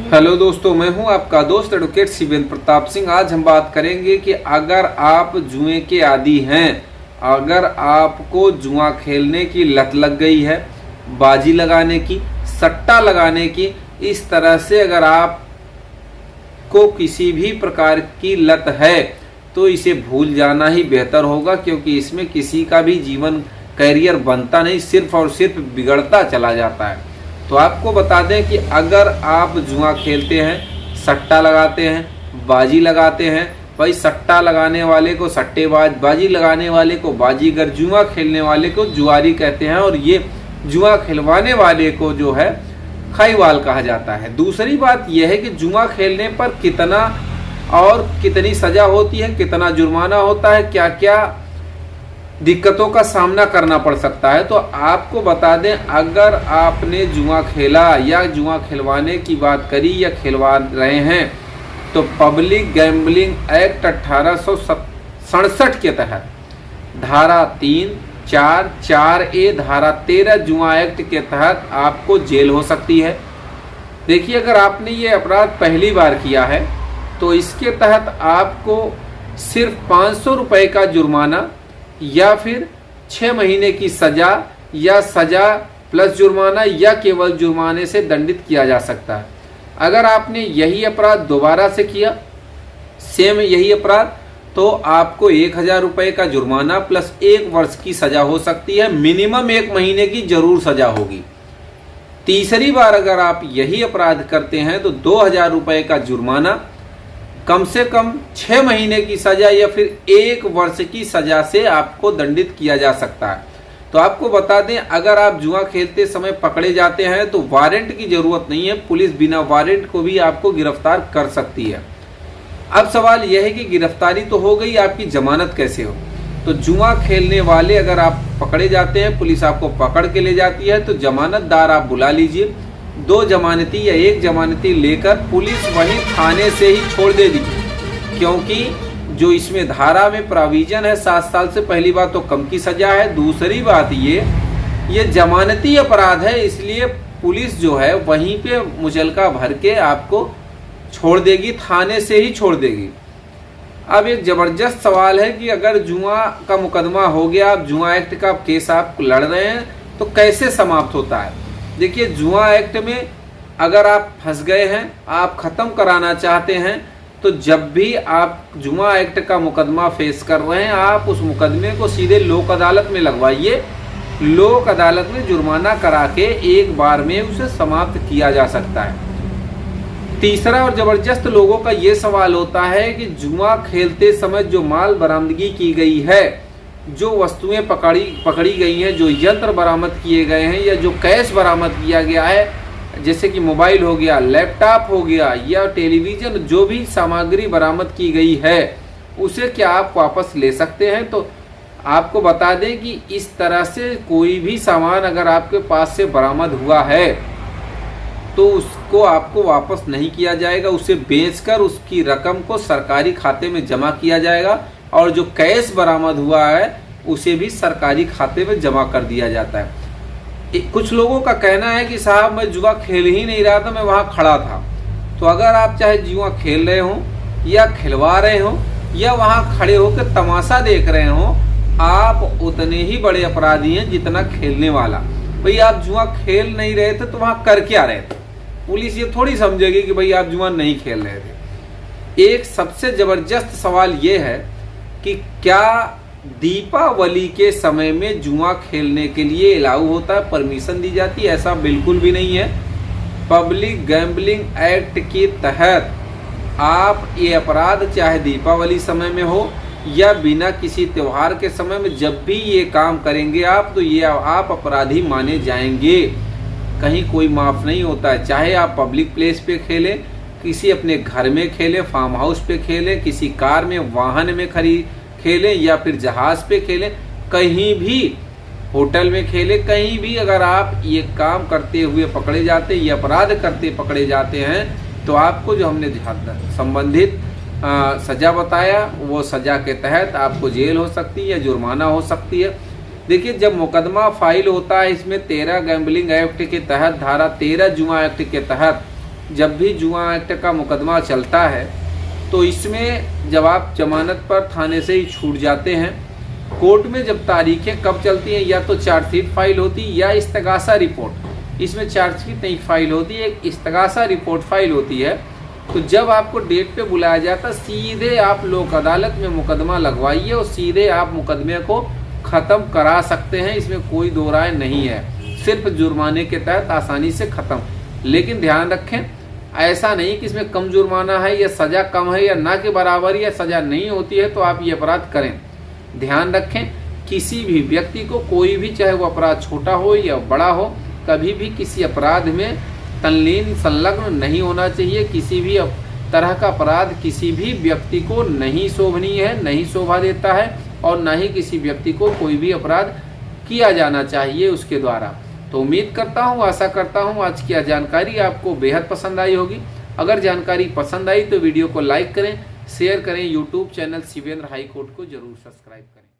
Hello दोस्तों, मैं हूं आपका दोस्त एडवोकेट शिवेंद्र प्रताप सिंह। आज हम बात करेंगे कि अगर आप जुए के आदी हैं, अगर आपको जुआ खेलने की लत लग गई है, बाजी लगाने की, सट्टा लगाने की, इस तरह से अगर आपको किसी भी प्रकार की लत है तो इसे भूल जाना ही बेहतर होगा, क्योंकि इसमें किसी का भी जीवन कैरियर बनता नहीं, सिर्फ और सिर्फ बिगड़ता चला जाता है। तो आपको बता दें कि अगर आप जुआ खेलते हैं, सट्टा लगाते हैं, बाजी लगाते हैं, भाई सट्टा लगाने वाले को सट्टेबाज, बाजी लगाने वाले को बाजीगर, जुआ खेलने वाले को जुआरी कहते हैं, और ये जुआ खिलवाने वाले को जो है खाईवाल कहा जाता है। दूसरी बात यह है कि जुआ खेलने पर कितना और कितनी सजा होती है, कितना जुर्माना होता है, क्या क्या दिक्कतों का सामना करना पड़ सकता है। तो आपको बता दें, अगर आपने जुआ खेला या जुआ खिलवाने की बात करी या खिलवा रहे हैं, तो पब्लिक गैम्बलिंग एक्ट 1867 के तहत धारा 3, 4, 4A, धारा 13 जुआ एक्ट के तहत आपको जेल हो सकती है। देखिए, अगर आपने ये अपराध पहली बार किया है तो इसके तहत आपको सिर्फ 500 रुपये का जुर्माना या फिर 6 महीने की सजा, या सजा प्लस जुर्माना, या केवल जुर्माने से दंडित किया जा सकता है। अगर आपने यही अपराध दोबारा से किया, सेम यही अपराध, तो आपको 1000 रुपये का जुर्माना प्लस 1 वर्ष की सजा हो सकती है। मिनिमम 1 महीने की जरूर सजा होगी। तीसरी बार अगर आप यही अपराध करते हैं तो 2000 रुपये का जुर्माना, कम से कम 6 महीने की सजा, या फिर 1 वर्ष की सजा से आपको दंडित किया जा सकता है। तो आपको बता दें, अगर आप जुआ खेलते समय पकड़े जाते हैं तो वारंट की जरूरत नहीं है, पुलिस बिना वारंट को भी आपको गिरफ्तार कर सकती है। अब सवाल यह है कि गिरफ्तारी तो हो गई, आपकी जमानत कैसे हो? तो जुआ खेलने वाले अगर आप पकड़े जाते हैं, पुलिस आपको पकड़ के ले जाती है, तो जमानतदार आप बुला लीजिए, 2 जमानती या 1 जमानती लेकर पुलिस वहीं थाने से ही छोड़ देगी, क्योंकि जो इसमें धारा में प्रोविजन है 7 साल से, पहली बात तो कम की सजा है। दूसरी बात ये जमानती अपराध है, इसलिए पुलिस जो है वहीं पे मुचलका भर के आपको छोड़ देगी, थाने से ही छोड़ देगी। अब एक ज़बरदस्त सवाल है कि अगर जुआ का मुकदमा हो गया, आप जुआ एक्ट का केस आप लड़ रहे हैं, तो कैसे समाप्त होता है? देखिए, जुआ एक्ट में अगर आप फंस गए हैं, आप ख़त्म कराना चाहते हैं, तो जब भी आप जुआ एक्ट का मुकदमा फेस कर रहे हैं, आप उस मुकदमे को सीधे लोक अदालत में लगवाइए। लोक अदालत में जुर्माना करा के एक बार में उसे समाप्त किया जा सकता है। तीसरा और ज़बरदस्त लोगों का ये सवाल होता है कि जुआ खेलते समय जो माल बरामदगी की गई है, जो वस्तुएं पकड़ी गई हैं, जो यंत्र बरामद किए गए हैं, या जो कैश बरामद किया गया है, जैसे कि मोबाइल हो गया, लैपटॉप हो गया, या टेलीविज़न, जो भी सामग्री बरामद की गई है, उसे क्या आप वापस ले सकते हैं? तो आपको बता दें कि इस तरह से कोई भी सामान अगर आपके पास से बरामद हुआ है तो उसको आपको वापस नहीं किया जाएगा, उसे बेचकर उसकी रकम को सरकारी खाते में जमा किया जाएगा, और जो कैश बरामद हुआ है उसे भी सरकारी खाते में जमा कर दिया जाता है। कुछ लोगों का कहना है कि साहब, मैं जुआ खेल ही नहीं रहा था, मैं वहाँ खड़ा था। तो अगर आप चाहे जुआ खेल रहे हों या खिलवा रहे हों या वहाँ खड़े होकर तमाशा देख रहे हों, आप उतने ही बड़े अपराधी हैं जितना खेलने वाला। भाई, आप जुआ खेल नहीं रहे थे तो वहाँ कर क्या रहे थे? पुलिस ये थोड़ी समझेगी कि भाई आप जुआ नहीं खेल रहे थे। एक सबसे ज़बरदस्त सवाल ये है कि क्या दीपावली के समय में जुआ खेलने के लिए अलाउ होता है, परमिशन दी जाती है? ऐसा बिल्कुल भी नहीं है। पब्लिक गैम्बलिंग एक्ट के तहत आप ये अपराध चाहे दीपावली समय में हो या बिना किसी त्यौहार के समय में, जब भी ये काम करेंगे आप, तो ये आप अपराधी माने जाएंगे। कहीं कोई माफ़ नहीं होता है। चाहे आप पब्लिक प्लेस पे खेलें, किसी अपने घर में खेलें, फार्म हाउस पे खेलें, किसी कार में, वाहन में खेलें, या फिर जहाज़ पे खेलें, कहीं भी होटल में खेलें, कहीं भी अगर आप ये काम करते हुए पकड़े जाते, ये अपराध करते पकड़े जाते हैं, तो आपको जो हमने संबंधित सज़ा बताया, वो सज़ा के तहत आपको जेल हो सकती है या जुर्माना हो सकती है। देखिए, जब मुकदमा फाइल होता है, इसमें 13 गैम्बलिंग एक्ट के तहत, धारा 13 जुआ एक्ट के तहत जब भी जुआ एक्ट का मुकदमा चलता है तो इसमें जब आप जमानत पर थाने से ही छूट जाते हैं, कोर्ट में जब तारीखें कब चलती हैं, या तो चार्जशीट फाइल होती है या इस्तगासा रिपोर्ट। इसमें चार्जशीट नहीं फाइल होती, एक इस्तगासा रिपोर्ट फाइल होती है। तो जब आपको डेट पे बुलाया जाता, सीधे आप लोक अदालत में मुकदमा लगवाइए और सीधे आप मुकदमे को ख़त्म करा सकते हैं। इसमें कोई दो राय नहीं है, सिर्फ जुर्माने के तहत आसानी से ख़त्म। लेकिन ध्यान रखें, ऐसा नहीं कि इसमें कम जुर्माना है या सज़ा कम है या ना के बराबर या सज़ा नहीं होती है तो आप ये अपराध करें। ध्यान रखें, किसी भी व्यक्ति को कोई भी, चाहे वो अपराध छोटा हो या बड़ा हो, कभी भी किसी अपराध में तल्लीन संलग्न नहीं होना चाहिए। किसी भी तरह का अपराध किसी भी व्यक्ति को नहीं शोभनीय है, नहीं शोभा देता है, और ना ही किसी व्यक्ति को कोई भी अपराध किया जाना चाहिए उसके द्वारा। तो उम्मीद करता हूँ, आशा करता हूँ आज की जानकारी आपको बेहद पसंद आई होगी। अगर जानकारी पसंद आई तो वीडियो को लाइक करें, शेयर करें, YouTube channel Shivendra high court को जरूर सब्सक्राइब करें।